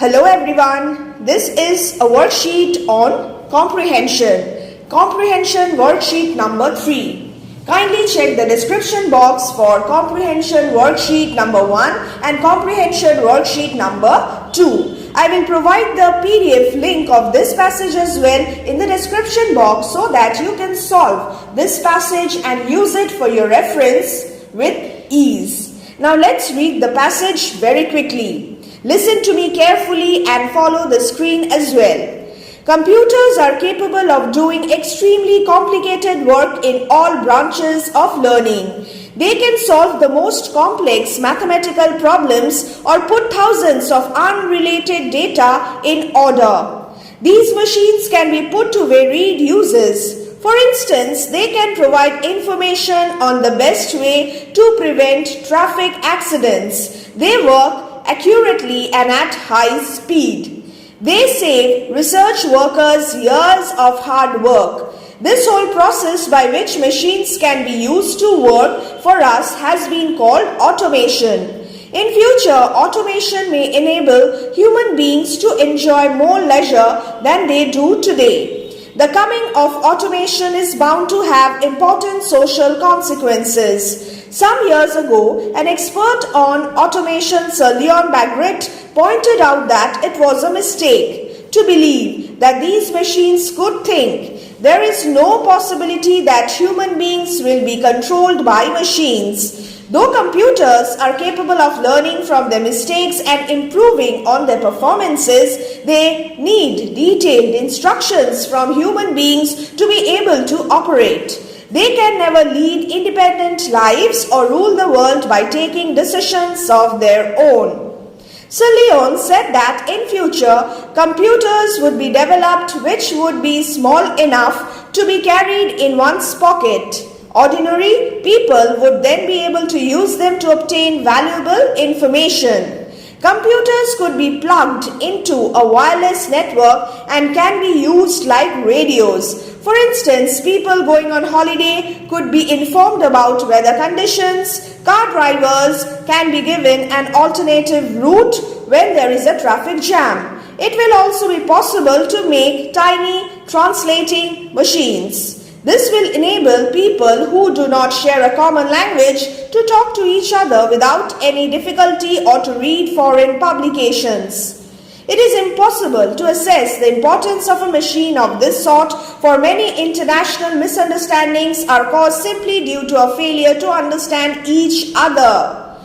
Hello everyone, this is a worksheet on comprehension. Comprehension worksheet number 3. Kindly check the description box for comprehension worksheet number 1 and comprehension worksheet number 2. I will provide the PDF link of this passage as well in the description box so that you can solve this passage and use it for your reference with ease. Now let's read the passage very quickly. Listen to me carefully and follow the screen as well. Computers are capable of doing extremely complicated work in all branches of learning. They can solve the most complex mathematical problems or put thousands of unrelated data in order. These machines can be put to varied uses. For instance, they can provide information on the best way to prevent traffic accidents. They work accurately and at high speed. They save research workers years of hard work. This whole process by which machines can be used to work for us has been called automation. In future, automation may enable human beings to enjoy more leisure than they do today. The coming of automation is bound to have important social consequences. Some years ago, an expert on automation, Sir Leon Bagrit, pointed out that it was a mistake to believe that these machines could think. There is no possibility that human beings will be controlled by machines. Though computers are capable of learning from their mistakes and improving on their performances, they need detailed instructions from human beings to be able to operate. They can never lead independent lives or rule the world by taking decisions of their own. Sir Leon said that in future, computers would be developed which would be small enough to be carried in one's pocket. Ordinary people would then be able to use them to obtain valuable information. Computers could be plugged into a wireless network and can be used like radios. For instance, people going on holiday could be informed about weather conditions. Car drivers can be given an alternative route when there is a traffic jam. It will also be possible to make tiny translating machines. This will enable people who do not share a common language to talk to each other without any difficulty or to read foreign publications. It is impossible to assess the importance of a machine of this sort, for many international misunderstandings are caused simply due to a failure to understand each other.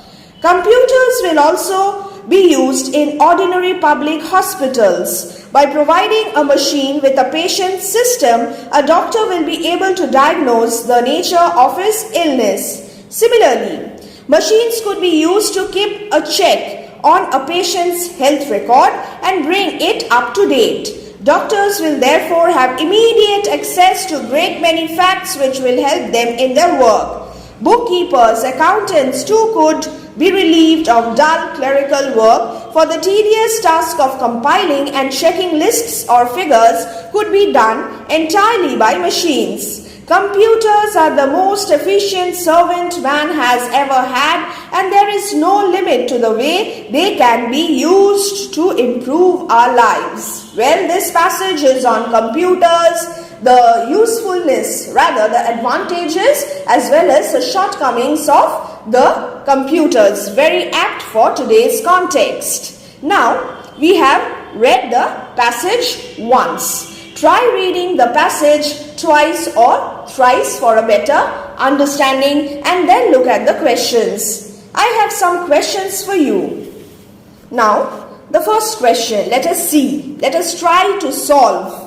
Computers will also be used in ordinary public hospitals. By providing a machine with a patient's system, a doctor will be able to diagnose the nature of his illness. Similarly, machines could be used to keep a check on a patient's health record and bring it up to date. Doctors will therefore have immediate access to great many facts which will help them in their work. Bookkeepers, accountants too could be relieved of dull clerical work, for the tedious task of compiling and checking lists or figures could be done entirely by machines. Computers are the most efficient servant man has ever had, and there is no limit to the way they can be used to improve our lives. Well, this passage is on computers, the usefulness, rather the advantages as well as the shortcomings of the computers. Very apt for today's context. Now, we have read the passage once. Try reading the passage twice or thrice for a better understanding and then look at the questions. I have some questions for you. Now, the first question, let us see. Let us try to solve.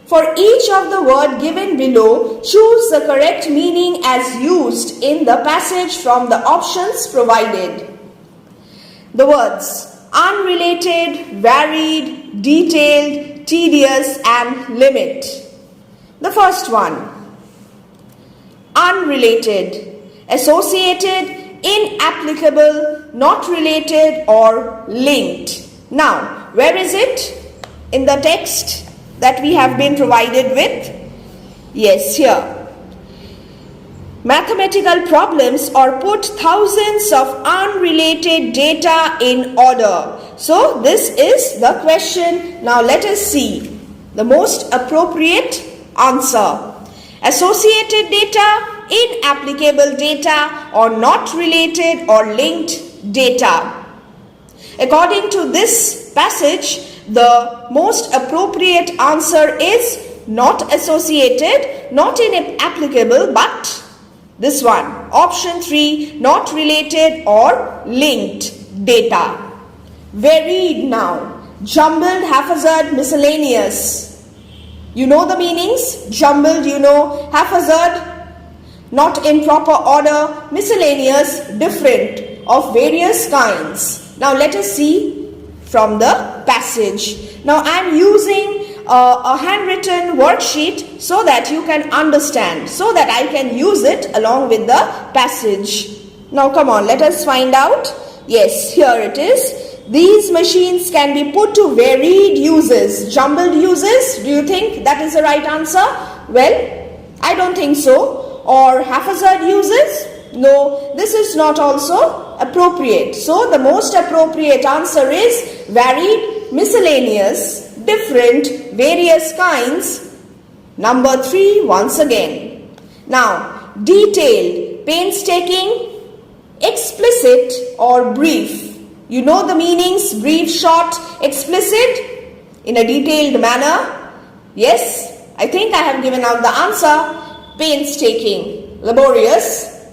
For each of the word given below, choose the correct meaning as used in the passage from the options provided. The words unrelated, varied, detailed, tedious and limit. The first one, unrelated, associated, inapplicable, not related or linked. Now, where is it in the text that we have been provided with? Yes, here. mathematical problems or put thousands of unrelated data in order. So this is the question. Now let us see the most appropriate answer. Associated data, inapplicable data, or not related or linked data. According to this passage, the most appropriate answer is not associated, not inapplicable, but this one, option 3, not related or linked data. Varied now, jumbled, haphazard, miscellaneous. You know the meanings? Jumbled, you know, haphazard, not in proper order, miscellaneous, different, of various kinds. Now let us see from the passage. Now I am using a handwritten worksheet so that you can understand, so that I can use it along with the passage. Now come on, let us find out. Yes, here it is. These machines can be put to varied uses. Jumbled uses, do you think that is the right answer? Well, I don't think so. Or haphazard uses? No, this is not also appropriate. So the most appropriate answer is varied, miscellaneous, different, various kinds. Number 3 once again. Now, detailed, painstaking, explicit, or brief. You know the meanings: brief, short, explicit, in a detailed manner. Yes, I think I have given out the answer. Painstaking, laborious,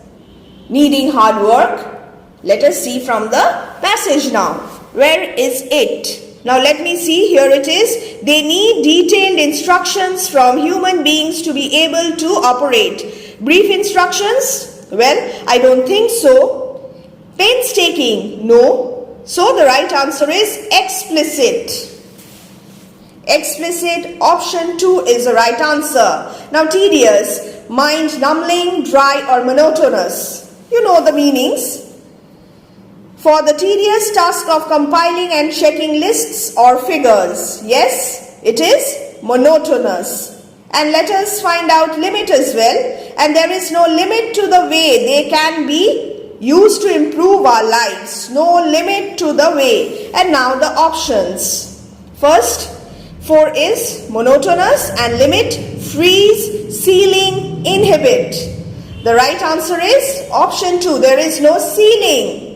needing hard work. Let us see from the passage now. Where is it? Now let me see, here it is. They need detailed instructions from human beings to be able to operate. Brief instructions? Well, I don't think so. Painstaking? No. So the right answer is explicit. Explicit, option 2 is the right answer. Now tedious, mind numbing, dry, or monotonous. You know the meanings. For the tedious task of compiling and checking lists or figures. Yes, it is monotonous. And let us find out limit as well. And there is no limit to the way they can be used to improve our lives. No limit to the way. And now the options. First, 4 is monotonous, and limit, freeze, ceiling, inhibit. The right answer is option 2. There is no ceiling.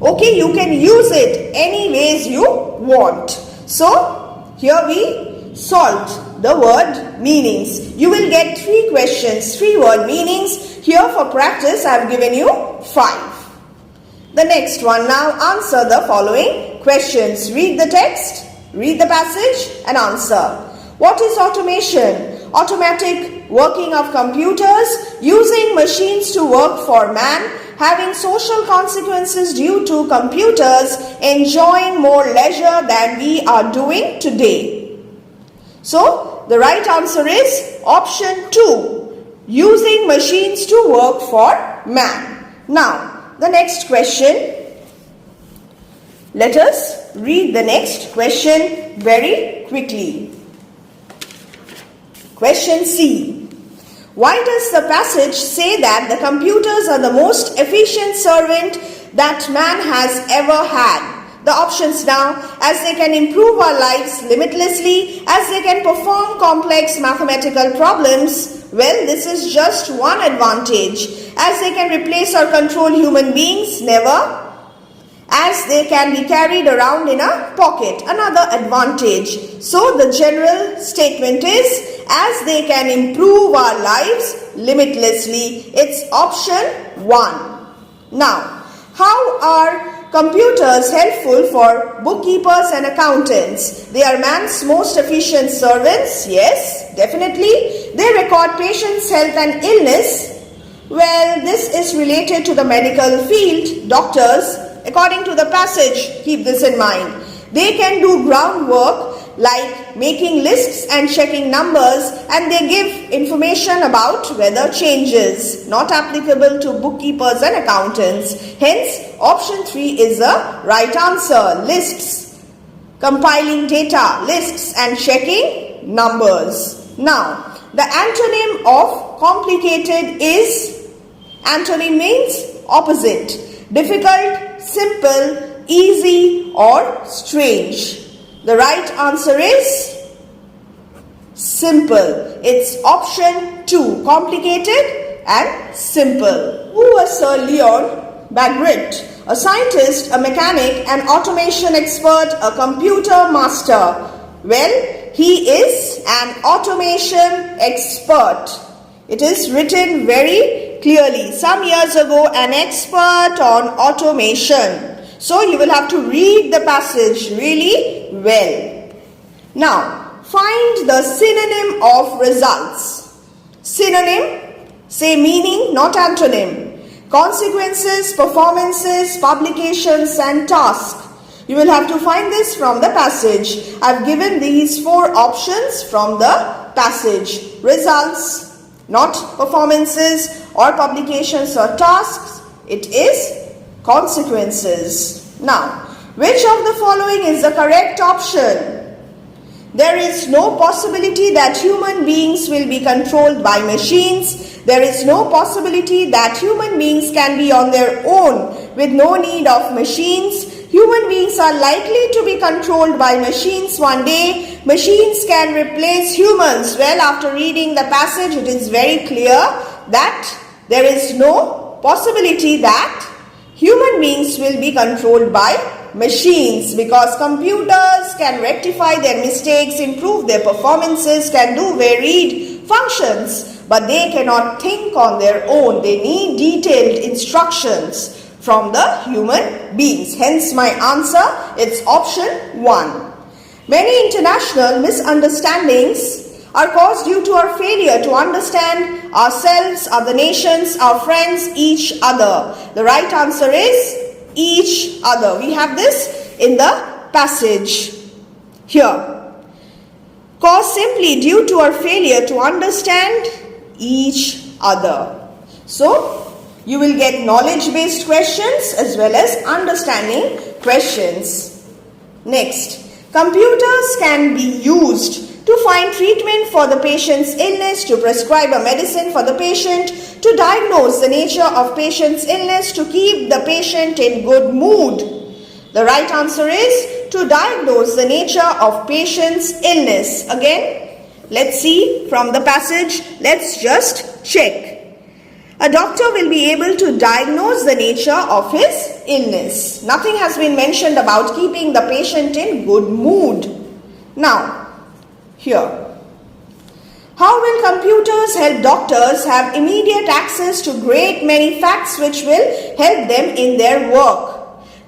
Okay, you can use it any ways you want. So, here we solved the word meanings. You will get 3 questions, 3 word meanings. Here for practice, I have given you 5. The next one, now answer the following questions. Read the text, read the passage, and answer. What is automation? Automatic working of computers, using machines to work for man, having social consequences due to computers, enjoying more leisure than we are doing today. So, the right answer is option 2, using machines to work for man. Now, the next question. Let us read the next question very quickly. Question C. Why does the passage say that the computers are the most efficient servant that man has ever had? The options now: as they can improve our lives limitlessly, as they can perform complex mathematical problems. Well, this is just one advantage. As they can replace or control human beings, never. As they can be carried around in a pocket, another advantage. So the general statement is, as they can improve our lives limitlessly. It's option 1. Now, how are computers helpful for bookkeepers and accountants? They are man's most efficient servants. Yes, definitely. They record patients' health and illness. Well, this is related to the medical field, doctors. According to the passage, keep this in mind. They can do groundwork like making lists and checking numbers, and they give information about weather changes, not applicable to bookkeepers and accountants. Hence, option 3 is the right answer. Lists, compiling data, lists, and checking numbers. Now, the antonym of complicated is Antonym means opposite. Difficult, simple, easy or strange. The right answer is simple. It's option 2. Complicated and simple. Who was Sir Leon Bagrit? A scientist, a mechanic, an automation expert, a computer master. Well, he is an automation expert. It is written very clearly. Some years ago, an expert on automation. So you will have to read the passage really well. Now, find the synonym of results. Synonym, say meaning, not antonym. Consequences, performances, publications and tasks. You will have to find this from the passage. I have given these 4 options from the passage. Results, not performances or publications or tasks. It is consequences. Now, which of the following is the correct option? There is no possibility that human beings will be controlled by machines. There is no possibility that human beings can be on their own with no need of machines. Human beings are likely to be controlled by machines one day. Machines can replace humans. Well, after reading the passage, it is very clear that there is no possibility that human beings will be controlled by machines, because computers can rectify their mistakes, improve their performances, can do varied functions, but they cannot think on their own. They need detailed instructions from the human beings. Hence my answer, it's option 1. Many international misunderstandings are caused due to our failure to understand ourselves, other nations, our friends, each other. The right answer is each other. We have this in the passage here. Caused simply due to our failure to understand each other. So, you will get knowledge-based questions as well as understanding questions. Next, computers can be used to find treatment for the patient's illness, to prescribe a medicine for the patient, to diagnose the nature of patient's illness, to keep the patient in good mood. The right answer is to diagnose the nature of patient's illness. Again, let's see from the passage. Let's just check. A doctor will be able to diagnose the nature of his illness. Nothing has been mentioned about keeping the patient in good mood. Now, here. How will computers help doctors have immediate access to great many facts which will help them in their work?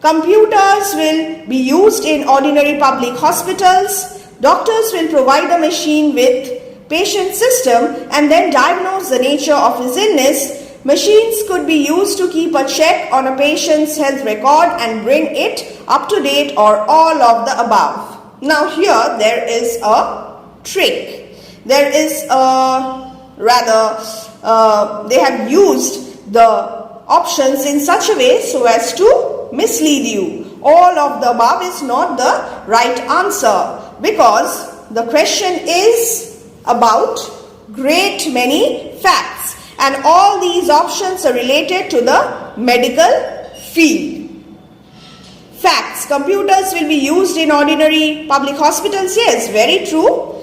Computers will be used in ordinary public hospitals. Doctors will provide a machine with patient system and then diagnose the nature of his illness. Machines could be used to keep a check on a patient's health record and bring it up to date, or all of the above. Now here there is a trick. There is they have used the options in such a way so as to mislead you. All of the above is not the right answer, because the question is about great many facts, and all these options are related to the medical field. Facts. Computers will be used in ordinary public hospitals. Yes, very true.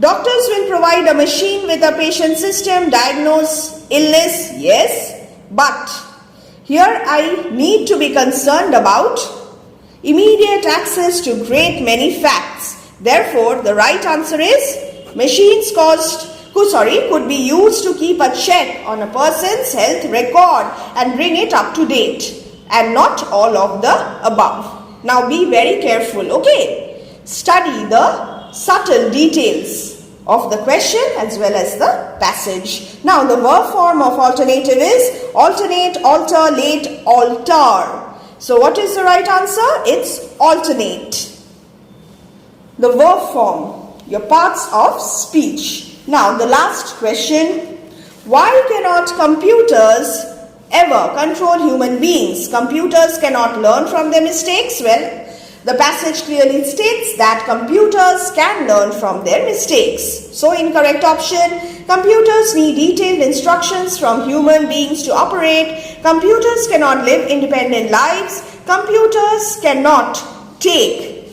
Doctors will provide a machine with a patient system, diagnose illness. Yes, but here I need to be concerned about immediate access to great many facts. Therefore, the right answer is machines could be used to keep a check on a person's health record and bring it up to date, and not all of the above. Now be very careful, okay? Study the subtle details of the question as well as the passage. Now the verb form of alternative is alternate, alter, late, alter. So what is the right answer? It's alternate. The verb form, your parts of speech. Now the last question. Why cannot computers ever control human beings? Computers cannot learn from their mistakes. Well, The passage clearly states that computers can learn from their mistakes. So incorrect option. Computers need detailed instructions from human beings to operate. Computers cannot live independent lives. Computers cannot take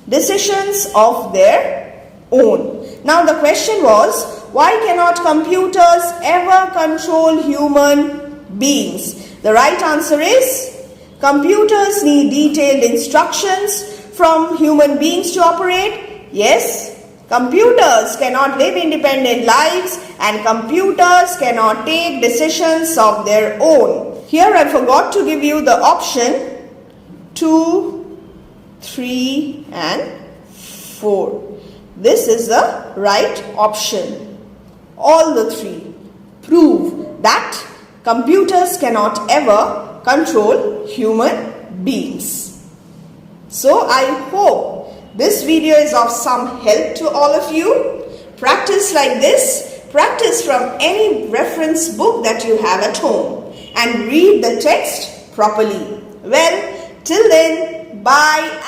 decisions of their own. Now the question was, why cannot computers ever control human beings? The right answer is, computers need detailed instructions from human beings to operate. Yes, computers cannot live independent lives and computers cannot take decisions of their own. Here I forgot to give you the option 2, 3 and 4. This is the right option. All the three prove that computers cannot ever control human beings. So I hope this video is of some help to all of you. Practice like this. Practice from any reference book that you have at home and read the text properly. Well, till then, bye.